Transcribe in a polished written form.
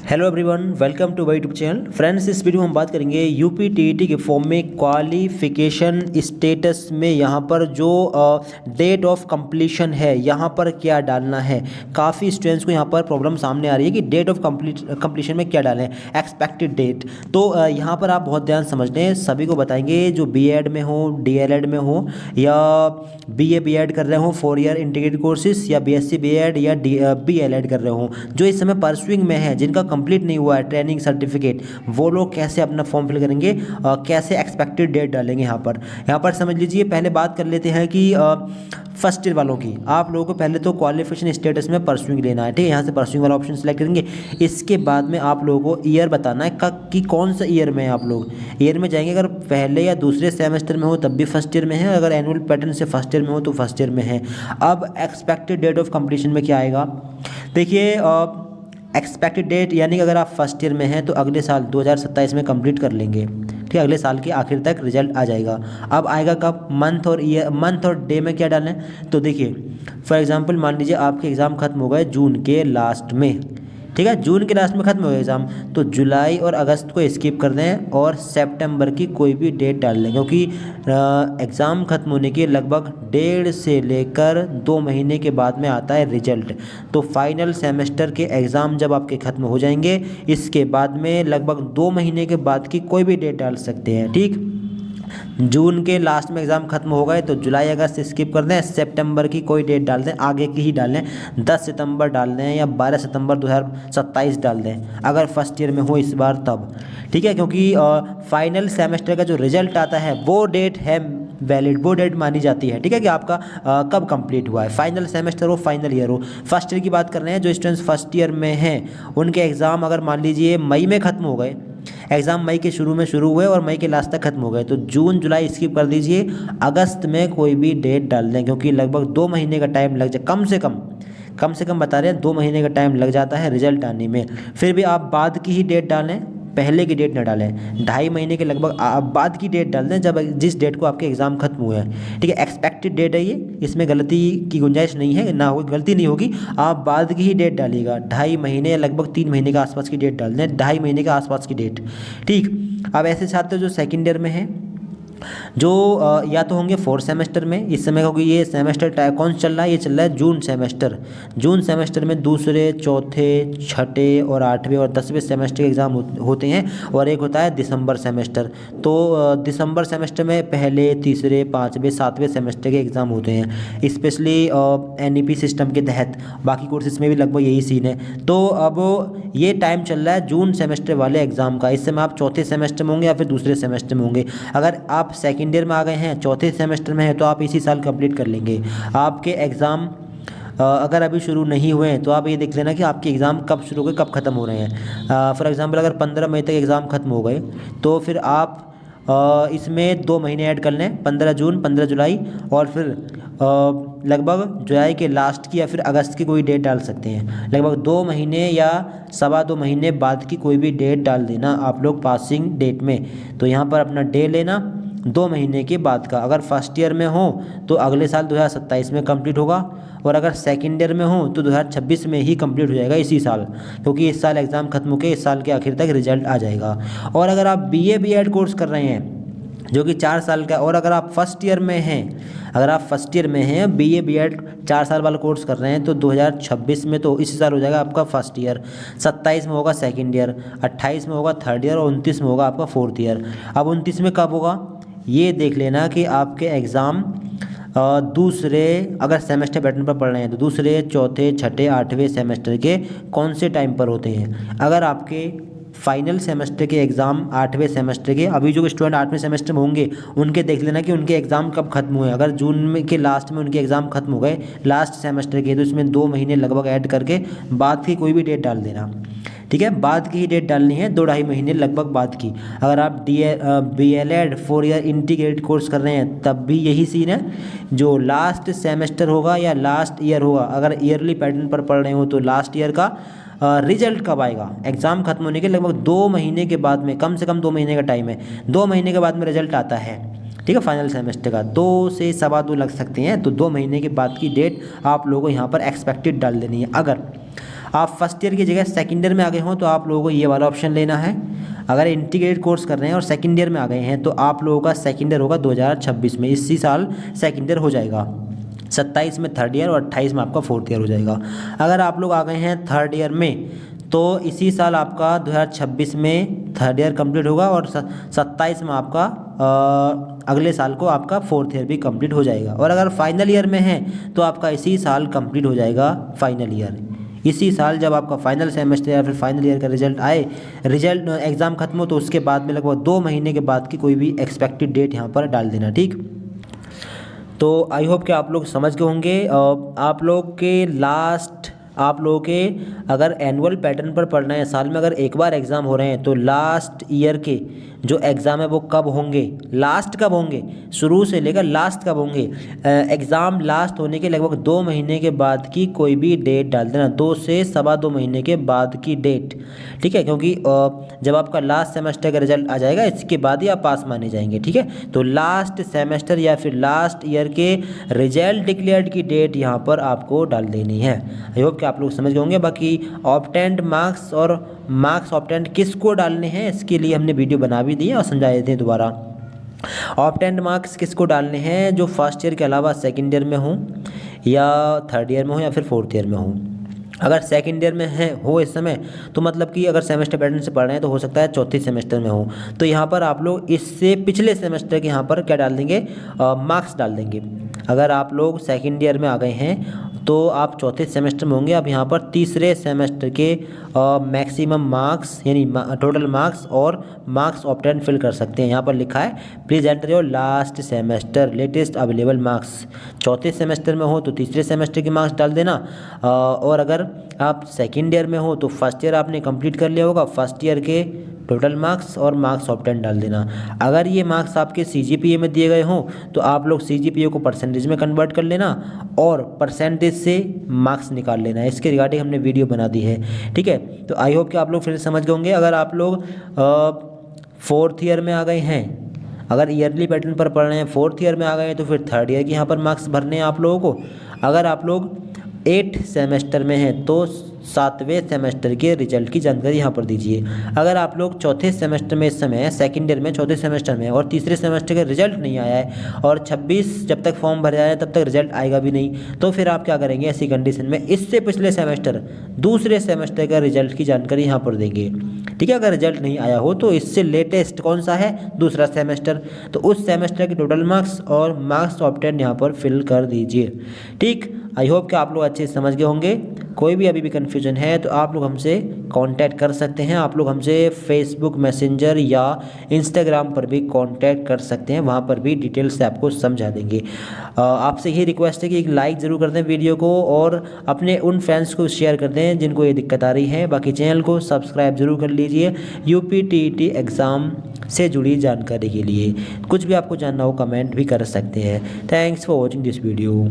Hello everyone, welcome to my YouTube channel. Friends, इस video में हम बात करेंगे यूपी टीईटी के फॉर्म में क्वालिफिकेशन स्टेटस में यहाँ पर जो डेट ऑफ कंप्लीशन है यहाँ पर क्या डालना है। काफ़ी स्टूडेंट्स को यहाँ पर प्रॉब्लम सामने आ रही है कि डेट ऑफ कंप्लीशन में क्या डालें, एक्सपेक्टेड डेट। तो यहाँ पर आप बहुत ध्यान समझ लें, सभी को बताएंगे जो बीएड में हो, डीएलएड में हो या बीए बीएड कर रहे हो 4 ईयर इंटीग्रेटेड कोर्सेज, या बीएससी बीएड या बीएलएड कर रहे हो, जो इस समय परसुइंग में है, जिनका कंप्लीट नहीं हुआ है ट्रेनिंग सर्टिफिकेट, वो लोग कैसे अपना फॉर्म फिल करेंगे, कैसे एक्सपेक्टेड डेट डालेंगे। यहाँ पर समझ लीजिए, पहले बात कर लेते हैं कि फर्स्ट ईयर वालों की। आप लोगों को पहले तो क्वालिफिकेशन स्टेटस में परसुइंग लेना है, ठीक है। यहाँ से परसुइंग वाला ऑप्शन सेलेक्ट करेंगे। इसके बाद में आप लोगों को ईयर बताना है कि कौन सा ईयर में है। आप लोग ईयर में जाएंगे, अगर पहले या दूसरे सेमेस्टर में हो तब भी फर्स्ट ईयर में है, अगर एनुअल पैटर्न से फर्स्ट ईयर में हो तो फर्स्ट ईयर में है। अब एक्सपेक्टेड डेट ऑफ कंप्लीशन में क्या आएगा, देखिए एक्सपेक्टेड डेट, यानी कि अगर आप फर्स्ट ईयर में हैं तो अगले साल 2027 में कंप्लीट कर लेंगे, ठीक है। अगले साल के आखिर तक रिजल्ट आ जाएगा। अब आएगा कब, मंथ और ईयर, मंथ और डे में क्या डालें। तो देखिए फॉर एग्जांपल मान लीजिए आपके एग्ज़ाम खत्म हो गए जून के लास्ट में, ठीक है, जून के लास्ट में खत्म हो गया एग्ज़ाम, तो जुलाई और अगस्त को स्किप कर दें और सितंबर की कोई भी डेट डाल लें, क्योंकि एग्ज़ाम खत्म होने के लगभग 1.5 से लेकर 2 महीने के बाद में आता है रिजल्ट। तो फाइनल सेमेस्टर के एग्ज़ाम जब आपके ख़त्म हो जाएंगे, इसके बाद में लगभग 2 महीने के बाद की कोई भी डेट डाल सकते हैं, ठीक। जून के लास्ट में एग्ज़ाम खत्म हो गए तो जुलाई अगस्त स्किप कर दें, सितंबर की कोई डेट डाल दें, आगे की ही डाल दें, 10 सितंबर डाल दें या 12 सितंबर 2027 डाल दें, अगर फर्स्ट ईयर में हो इस बार तब, ठीक है। क्योंकि फाइनल सेमेस्टर का जो रिजल्ट आता है वो डेट है वैलिड, वो डेट मानी जाती है, ठीक है, कि आपका कब कंप्लीट हुआ है, फाइनल सेमेस्टर हो, फाइनल ईयर हो। फर्स्ट ईयर की बात कर रहे हैं, जो स्टूडेंट्स फर्स्ट ईयर में हैं उनके एग्ज़ाम अगर मान लीजिए मई में ख़त्म हो गए, एग्ज़ाम मई के शुरू में शुरू हुए और मई के लास्ट तक खत्म हो गए, तो जून जुलाई स्किप कर दीजिए, अगस्त में कोई भी डेट डाल दें, क्योंकि लगभग 2 महीने का टाइम लग जाए, कम से कम बता रहे हैं 2 महीने का टाइम लग जाता है रिजल्ट आने में। फिर भी आप बाद की ही डेट डालें, पहले की डेट न डालें, 2.5 महीने के लगभग आप बाद की डेट डाल दें, जब जिस डेट को आपके एग्ज़ाम खत्म हुए हैं, ठीक है। एक्सपेक्टेड डेट है ये, इसमें गलती की गुंजाइश नहीं है, ना हो गलती नहीं होगी, आप बाद की ही डेट डालिएगा। 2.5 महीने या लगभग 3 महीने के आसपास की डेट डाल दें, 2.5 महीने के आसपास की डेट, ठीक। अब ऐसे छात्र जो सेकेंड ईयर में हैं, जो या तो होंगे 4 सेमेस्टर में इस समय, क्योंकि ये सेमेस्टर कौन चल रहा है, ये चल रहा है जून सेमेस्टर में दूसरे, चौथे, छठे और 8वें और 10वें सेमेस्टर के एग्ज़ाम होते हैं, और एक होता है दिसंबर सेमेस्टर। तो दिसंबर सेमेस्टर में पहले, तीसरे, 5वें, 7वें सेमेस्टर के एग्ज़ाम होते हैं, स्पेशली एनईपी सिस्टम के तहत। बाकी कोर्सेज में भी लगभग यही सीन है। तो अब ये टाइम चल रहा है जून सेमेस्टर वाले एग्ज़ाम का, इस समय आप चौथे सेमेस्टर में होंगे या फिर दूसरे सेमेस्टर में होंगे। अगर आप सेकेंड ईयर में आ गए हैं, चौथे सेमेस्टर में हैं, तो आप इसी साल कंप्लीट कर लेंगे। आपके एग्ज़ाम अगर अभी शुरू नहीं हुए हैं तो आप ये देख लेना कि आपके एग्ज़ाम कब शुरू हो गए, कब ख़त्म हो रहे हैं। फॉर एग्ज़ाम्पल अगर 15 मई तक एग्ज़ाम ख़त्म हो गए तो फिर आप इसमें 2 महीने ऐड कर लें, 15 जून, 15 जुलाई, और फिर लगभग जुलाई के लास्ट की या फिर अगस्त की कोई डेट डाल सकते हैं। लगभग 2 महीने या 2.25 महीने बाद की कोई भी डेट डाल देना आप लोग पासिंग डेट में। तो यहाँ पर अपना डे लेना 2 महीने के बाद का। अगर फर्स्ट ईयर में हो तो अगले साल 2027 में कंप्लीट होगा, और अगर सेकेंड ईयर में हो तो 2026 में ही कंप्लीट हो जाएगा, इसी साल, क्योंकि इस साल एग्ज़ाम खत्म होकर इस साल के आखिर तक रिजल्ट आ जाएगा। और अगर आप बीए बीएड कोर्स कर रहे हैं जो कि 4 साल का, और अगर आप फर्स्ट ईयर में हैं, बीए बीएड 4 साल वाला कोर्स कर रहे हैं, तो 2026 में तो इसी साल हो जाएगा आपका फर्स्ट ईयर, 27 में होगा सेकेंड ईयर, 28 में होगा थर्ड ईयर और 29 में होगा आपका फोर्थ ईयर। अब 29 में कब होगा ये देख लेना कि आपके एग्ज़ाम दूसरे, अगर सेमेस्टर पैटर्न पर पढ़ रहे हैं तो दूसरे, चौथे, छठे, 8वें सेमेस्टर के कौन से टाइम पर होते हैं। अगर आपके फाइनल सेमेस्टर के एग्ज़ाम 8वें सेमेस्टर के, अभी जो स्टूडेंट 8वें सेमेस्टर में होंगे उनके देख लेना कि उनके एग्ज़ाम कब खत्म हुए। अगर जून में के लास्ट में उनके एग्ज़ाम खत्म हो गए लास्ट सेमेस्टर के, तो इसमें 2 महीने लगभग ऐड करके बाद की कोई भी डेट डाल देना, ठीक है। बाद की ही डेट डालनी है, 2-2.5 महीने लगभग बाद की। अगर आप बीएलएड 4 ईयर इंटीग्रेटेड कोर्स कर रहे हैं तब भी यही सीन है, जो लास्ट सेमेस्टर होगा या लास्ट ईयर होगा, अगर ईयरली पैटर्न पर पढ़ रहे हो तो लास्ट ईयर का रिजल्ट कब आएगा, एग्ज़ाम खत्म होने के लगभग 2 महीने के बाद में, कम से कम 2 महीने का टाइम है, 2 महीने के बाद में रिजल्ट आता है। ठीक है, फाइनल सेमेस्टर का 2 से 2.25 लग सकते हैं। तो 2 महीने के बाद की डेट आप लोगों को यहाँ पर एक्सपेक्टेड डाल देनी है। अगर आप फर्स्ट ईयर की जगह सेकेंड ईयर में आ गए हों तो आप लोगों को ये वाला ऑप्शन लेना है। अगर इंटीग्रेटेड कोर्स कर रहे हैं और सेकेंड ईयर में आ गए हैं तो आप लोगों का सेकेंड ईयर होगा 2026 में, इसी साल सेकेंड ईयर हो जाएगा। 27 में थर्ड ईयर और 28 में आपका फोर्थ ईयर हो जाएगा। अगर आप लोग आ गए हैं थर्ड ईयर में तो इसी साल आपका 2026 में थर्ड ईयर कंप्लीट होगा और 27 में आपका अगले साल को आपका फोर्थ ईयर भी कंप्लीट हो जाएगा। और अगर फाइनल ईयर में है तो आपका इसी साल कंप्लीट हो जाएगा फाइनल ईयर। इसी साल जब आपका फाइनल सेमेस्टर या फिर फाइनल ईयर का रिजल्ट आए, रिजल्ट एग्ज़ाम खत्म हो, तो उसके बाद में लगभग 2 महीने के बाद की कोई भी एक्सपेक्टेड डेट यहाँ पर डाल देना। ठीक, तो आई होप कि आप लोग समझ गए होंगे। आप लोग के अगर एनुअल पैटर्न पर पढ़ना है, साल में अगर एक बार एग्ज़ाम हो रहे हैं तो लास्ट ईयर के जो एग्ज़ाम है वो कब होंगे, लास्ट कब होंगे, शुरू से लेकर लास्ट कब होंगे, एग्ज़ाम लास्ट होने के लगभग 2 महीने के बाद की कोई भी डेट डाल देना, 2 से 2.25 महीने के बाद की डेट। ठीक है, क्योंकि जब आपका लास्ट सेमेस्टर का रिजल्ट आ जाएगा इसके बाद ही आप पास माने जाएंगे। ठीक है, तो लास्ट सेमेस्टर या फिर लास्ट ईयर के रिजल्ट डिक्लेयर्ड की डेट यहाँ पर आपको डाल देनी है। आई होप कि आप लोग समझ गए होंगे। बाकी ऑब्टेंड मार्क्स और मार्क्स ऑब्टेंड किसको डालने हैं इसके लिए हमने वीडियो बना भी दी है और समझा देते हैं दोबारा। ऑब्टेंड मार्क्स किसको डालने हैं, जो फर्स्ट ईयर के अलावा सेकंड ईयर में हो या थर्ड ईयर में हो या फिर फोर्थ ईयर में हो। अगर सेकंड ईयर में हो इस समय तो मतलब कि अगर सेमेस्टर पैटर्न से पढ़ रहे हैं तो हो सकता है चौथे सेमेस्टर में हो, तो यहाँ पर आप लोग इससे पिछले सेमेस्टर के यहाँ पर क्या डाल देंगे, मार्क्स डाल देंगे। अगर आप लोग सेकंड ईयर में आ गए हैं तो आप चौथे सेमेस्टर में होंगे। अब यहाँ पर तीसरे सेमेस्टर के मैक्सिमम मार्क्स यानी टोटल मार्क्स और मार्क्स ऑब्टेन फिल कर सकते हैं। यहाँ पर लिखा है please enter your last semester latest available marks. चौथे सेमेस्टर में हो तो तीसरे सेमेस्टर के मार्क्स डाल देना, और अगर आप सेकेंड ईयर में हो तो फर्स्ट ईयर आपने कंप्लीट कर लिया होगा, फर्स्ट ईयर के टोटल मार्क्स और मार्क्स ऑब्टेन डाल देना। अगर ये मार्क्स आपके CGPA में दिए गए हों तो आप लोग CGPA को परसेंटेज में कन्वर्ट कर लेना और परसेंटेज से मार्क्स निकाल लेना। इसके रिगार्डिंग हमने वीडियो बना दी है। ठीक है, तो आई होप कि आप लोग फिर समझ गए होंगे। अगर आप लोग फोर्थ ईयर में आ गए हैं, अगर ईयरली पैटर्न पर पढ़ रहे हैं, फोर्थ ईयर में आ गए हैं तो फिर थर्ड ईयर के यहाँ पर मार्क्स भरने हैं आप लोगों को। अगर आप लोग 8 सेमेस्टर में हैं तो 7वें सेमेस्टर के रिजल्ट की जानकारी यहाँ पर दीजिए। अगर आप लोग चौथे सेमेस्टर में इस समय है, सेकेंड ईयर में चौथे सेमेस्टर में, और तीसरे सेमेस्टर का रिजल्ट नहीं आया है और 26 जब तक फॉर्म भर जाए तब तक रिजल्ट आएगा भी नहीं, तो फिर आप क्या करेंगे, ऐसी कंडीशन में इससे पिछले सेमेस्टर दूसरे सेमेस्टर का रिजल्ट की जानकारी यहाँ पर देंगे। ठीक है, अगर रिजल्ट नहीं आया हो तो इससे लेटेस्ट कौन सा है, दूसरा सेमेस्टर, तो उस सेमेस्टर के टोटल मार्क्स और मार्क्स ऑब्टेन यहाँ पर फिल कर दीजिए। ठीक, आई होप कि आप लोग अच्छे से समझ गए होंगे। कोई भी अभी भी कन्फ्यूजन है तो आप लोग हमसे कांटेक्ट कर सकते हैं। आप लोग हमसे फेसबुक मैसेंजर या इंस्टाग्राम पर भी कांटेक्ट कर सकते हैं, वहाँ पर भी डिटेल से आपको समझा देंगे। आपसे यही रिक्वेस्ट है कि एक लाइक ज़रूर कर दें वीडियो को और अपने उन फ्रेंड्स को शेयर कर दें जिनको ये दिक्कत आ रही है। बाकी चैनल को सब्सक्राइब जरूर कर लीजिए UPTET एग्ज़ाम से जुड़ी जानकारी के लिए। कुछ भी आपको जानना हो कमेंट भी कर सकते हैं। Thanks for watching this video.